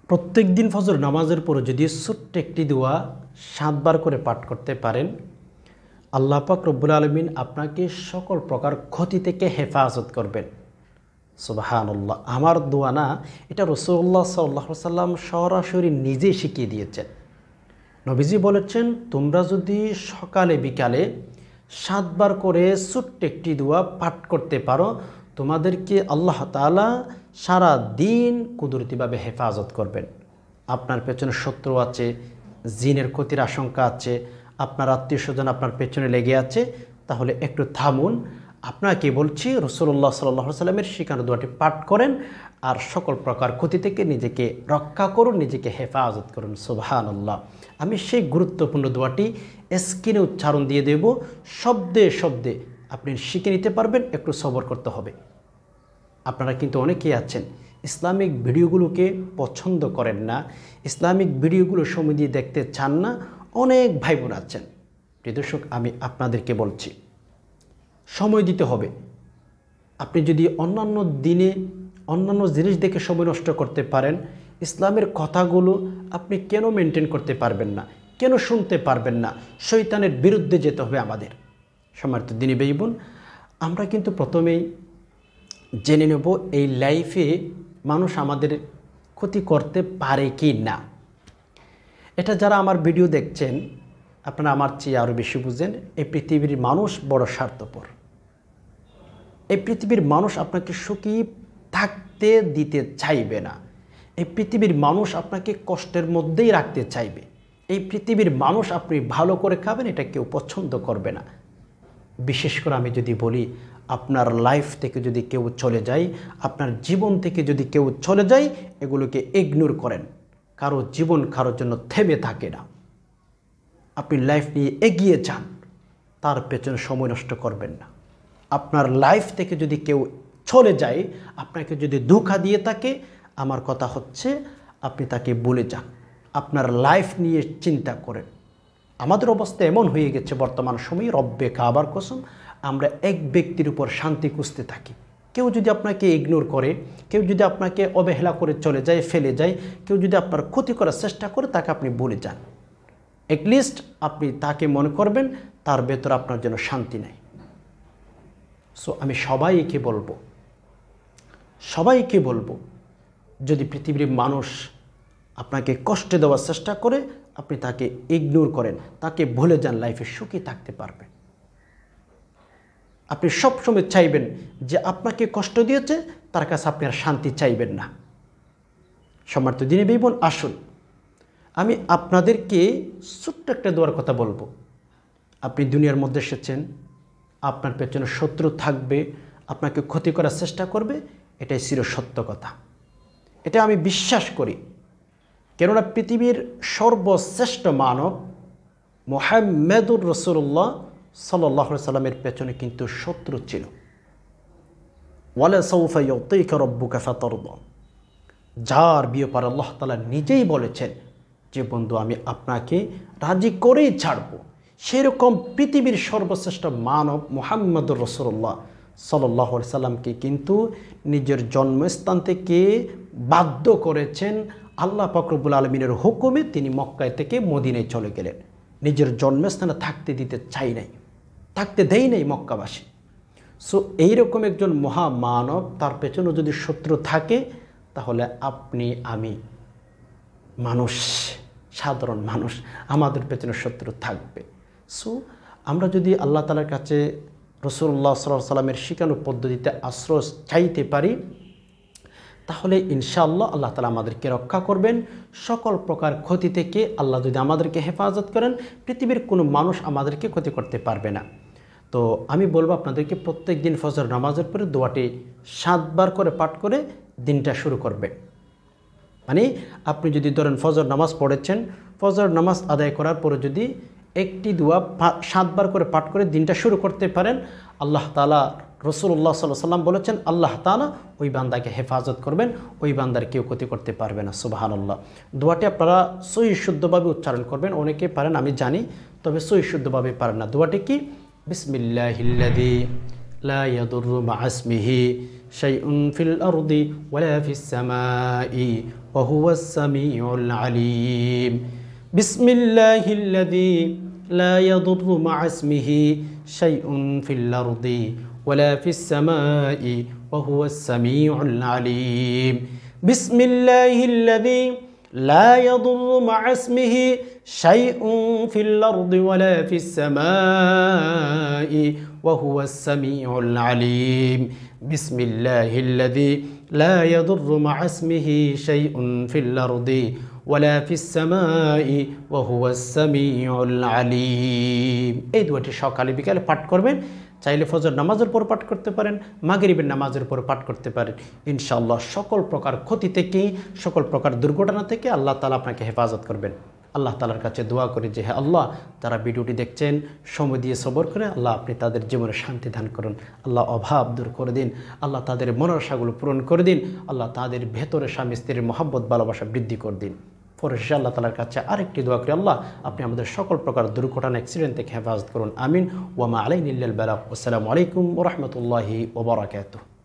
প্রত্যেক দিন ফজর নামাজের পরে যদি ছোট্ট একটি দোয়া 7 বার করে পাঠ করতে পারেন, আল্লাহ পাক রব্বুল আলামিন আপনাকে সকল প্রকার ক্ষতি থেকে হেফাজত করবেন। সুবহানাল্লাহ। আমার দোয়া না, এটা রাসূলুল্লাহ সাল্লাল্লাহু আলাইহি সাল্লাম সরাসরি নিজেই শিখিয়ে দিয়েছেন। নবীজি বলেছেন, তোমরা যদি সকালে বিকালে 7 বার করে ছোট্ট একটি দোয়া পাঠ করতে পারো, তোমাদেরকে আল্লাহ তাআলা সারা দিন কুদরতিভাবে হেফাজত করবেন। আপনার পেছনে শত্রু আছে, জিনের ক্ষতির আশঙ্কা আছে, আপনার আত্মীয় স্বজন আপনার পেছনে লেগে আছে, তাহলে একটু থামুন। আপনাকে বলছি, রাসূলুল্লাহ সাল্লাল্লাহু আলাইহি সাল্লামের শিখানো দোয়াটি পাঠ করেন আর সকল প্রকার ক্ষতি থেকে নিজেকে রক্ষা করুন, নিজেকে হেফাজত করুন। সুবহানাল্লাহ। আমি সেই গুরুত্বপূর্ণ দোয়াটি স্ক্রিনে উচ্চারণ দিয়ে দেব, শব্দে শব্দে আপনি শিখে নিতে পারবেন। একটু সবর করতে হবে। আপনারা কিন্তু অনেকেই আছেন ইসলামিক ভিডিওগুলোকে পছন্দ করেন না, ইসলামিক ভিডিওগুলো সময় দিয়ে দেখতে চান না, অনেক ভাই বোন আছেন। প্রিয় দর্শক, আমি আপনাদেরকে বলছি, সময় দিতে হবে। আপনি যদি অন্যান্য দিনে অন্যান্য জিনিস দেখে সময় নষ্ট করতে পারেন, ইসলামের কথাগুলো আপনি কেন মেনটেন করতে পারবেন না, কেন শুনতে পারবেন না? শয়তানের বিরুদ্ধে যেতে হবে আমাদের। সম্মানিত দিনী ভাই বোন, আমরা কিন্তু প্রথমেই জেনে নেব এই লাইফে মানুষ আমাদের ক্ষতি করতে পারে কি না। এটা যারা আমার ভিডিও দেখছেন, আপনারা আমার চেয়ে আরও বেশি বুঝেন। এই পৃথিবীর মানুষ বড় স্বার্থপর। এই পৃথিবীর মানুষ আপনাকে সুখী থাকতে দিতে চাইবে না। এই পৃথিবীর মানুষ আপনাকে কষ্টের মধ্যেই রাখতে চাইবে। এই পৃথিবীর মানুষ আপনি ভালো করে খাবেন, এটা কেউ পছন্দ করবে না। বিশেষ করে আমি যদি বলি, আপনার লাইফ থেকে যদি কেউ চলে যায়, আপনার জীবন থেকে যদি কেউ চলে যায়, এগুলোকে ইগনোর করেন। কারো জীবন কারোর জন্য থেমে থাকে না। আপনি লাইফ নিয়ে এগিয়ে যান, তার পেছনে সময় নষ্ট করবেন না। আপনার লাইফ থেকে যদি কেউ চলে যায়, আপনাকে যদি ধোঁকা দিয়ে থাকে, আমার কথা হচ্ছে আপনি তাকে ভুলে যান। আপনার লাইফ নিয়ে চিন্তা করেন। আমাদের অবস্থা এমন হয়ে গেছে বর্তমান সময়ে, রব্বে কাবার কসম, আমরা এক ব্যক্তির উপর শান্তি খুঁজতে থাকি। কেউ যদি আপনাকে ইগনোর করে, কেউ যদি আপনাকে অবহেলা করে চলে যায়, ফেলে যায়, কেউ যদি আপনার ক্ষতি করার চেষ্টা করে, তাকে আপনি ভুলে যান। অ্যাটলিস্ট আপনি তাকে মনে করবেন, তার ভেতর আপনার জন্য শান্তি নেই। সো আমি সবাইকে বলবো, যদি পৃথিবীর মানুষ আপনাকে কষ্ট দেওয়ার চেষ্টা করে, আপনি তাকে ইগনোর করেন, তাকে ভুলে যান, লাইফে সুখী থাকতে পারবেন। আপনি সবসময় চাইবেন যে আপনাকে কষ্ট দিয়েছে, তার কাছে আপনি আর শান্তি চাইবেন না। সম্মানিত দিনী ভাই বোন, আসুন আমি আপনাদেরকে ছোট্ট একটা দোয়ার কথা বলবো। আপনি দুনিয়ার মধ্যে এসেছেন, আপনার পেছনে শত্রু থাকবে, আপনাকে ক্ষতি করার চেষ্টা করবে, এটাই চিরসত্য কথা। এটা আমি বিশ্বাস করি। কেননা পৃথিবীর সর্বশ্রেষ্ঠ মানব মুহাম্মদুর রাসূলুল্লাহ সাল্লাল্লাহু আলাইহি সাল্লামের পেছনে কিন্তু শত্রু ছিল। ওয়ালা সাউফা ইউতিকা রাব্বুকা ফাতারদা। যার ব্যাপারে আল্লাহ তাআলা নিজেই বলেছেন যে বন্ধু, আমি আপনাকে রাজি করেই ছাড়ব। সেরকম পৃথিবীর সর্বশ্রেষ্ঠ মানব মুহাম্মদুর রাসূলুল্লাহ সাল্লাল্লাহু আলাইহি সাল্লামকে কিন্তু নিজের জন্মস্থান থেকে বাধ্য করেছেন আল্লাহ পাক রব্বুল আলামিনের হুকুমে। তিনি মক্কায় থেকে মদিনায় চলে গেলেন। নিজের জন্মস্থানে থাকতে দেয় নাই মক্কাবাসী। সো এইরকম একজন মহামানব, তার পেছনে যদি শত্রু থাকে, তাহলে আপনি আমি মানুষ, সাধারণ মানুষ, আমাদের পেছনে শত্রু থাকবে। সো আমরা যদি আল্লাহ তাআলার কাছে রাসূলুল্লাহ সাল্লাল্লাহু আলাইহি সাল্লামের শিখানো পদ্ধতিতে আশ্রয় চাইতে পারি, তাহলে ইনশাআল্লাহ আল্লাহ তাআলা আমাদেরকে রক্ষা করবেন সকল প্রকার ক্ষতি থেকে। আল্লাহ যদি আমাদেরকে হেফাজত করেন, পৃথিবীর কোনো মানুষ আমাদেরকে ক্ষতি করতে পারবে না। তো আমি বলবো আপনাদেরকে, প্রত্যেক দিন ফজর নামাজের পরে দোয়াটি 7 বার করে পাঠ করে দিনটা শুরু করবে। মানে আপনি যদি ধরেন ফজর নামাজ পড়েছেন, ফজর নামাজ আদায় করার পরে যদি একটি দোয়া 7 বার করে পাঠ করে দিনটা শুরু করতে পারেন, আল্লাহ তাআলা, রাসূলুল্লাহ সাল্লাল্লাহু আলাইহি সাল্লাম বলেছেন, আল্লাহ তাআলা ওই বান্দাকে হেফাজত করবেন, ওই বান্দার কেউ ক্ষতি করতে পারবে না। সুবহানাল্লাহ। দোয়াটি আপনারা সহি শুদ্ধভাবে উচ্চারণ করবেন। অনেকে পারেন, আমি জানি, তবে সহি শুদ্ধভাবে পারেন না। দোয়াটি কি? বিসমিল্লাহিল্লাযী লা ইয়াদুররু মা ইসমিহি شيء في الأرض ولا في السماء وهو السميع العليم بسم الله الذي لا يضر مع اسمه شيء في الأرض ولا في السماء وهو السميع العليم بسم الله الذي لا يضر مع اسمه شيء في الأرض ولا في السماء وهو السميع العليم بسم الله الذي لا يضر مع اسمه شيء في الأرض ولا في السماء وهو السميع العليم এই দুটি সকালে বিকালে পাঠ করবেন চাইলে ফজর নামাজের পর পাঠ করতে পারেন মাগরিবের নামাজের পর পাঠ করতে পারেন ইনশাআল্লাহ সকল প্রকার ক্ষতি থেকে সকল প্রকার দুর্ঘটনা থেকে আল্লাহ তাআলা আপনাকে হেফাজত করবেন আল্লাহ তাআলার কাছে দোয়া করি যে হে আল্লাহ যারা ভিডিওটি দেখছেন সময় দিয়ে সবর করে আল্লাহ আপনি তাদের জীবনে শান্তি দান করুন আল্লাহ অভাব দূর করে দিন আল্লাহ তাদের মনের আশাগুলো পূরণ করে দিন আল্লাহ তাদের ভেতরে স্বামী স্ত্রীর মহব্বত ভালোবাসা বৃদ্ধি করে দিন পরে আল্লাহ তাআলার কাছে আরেকটি দোয়া করি আল্লাহ আপনি আমাদের সকল প্রকার দুর্ঘটনা অ্যাক্সিডেন্ট থেকে হেফাজত করুন আমিন ওয়া মা আলাইনা ইল্লাল বালাগ আসসালামু আলাইকুম ওয়া রাহমাতুল্লাহি ওয়া বারাকাতুহু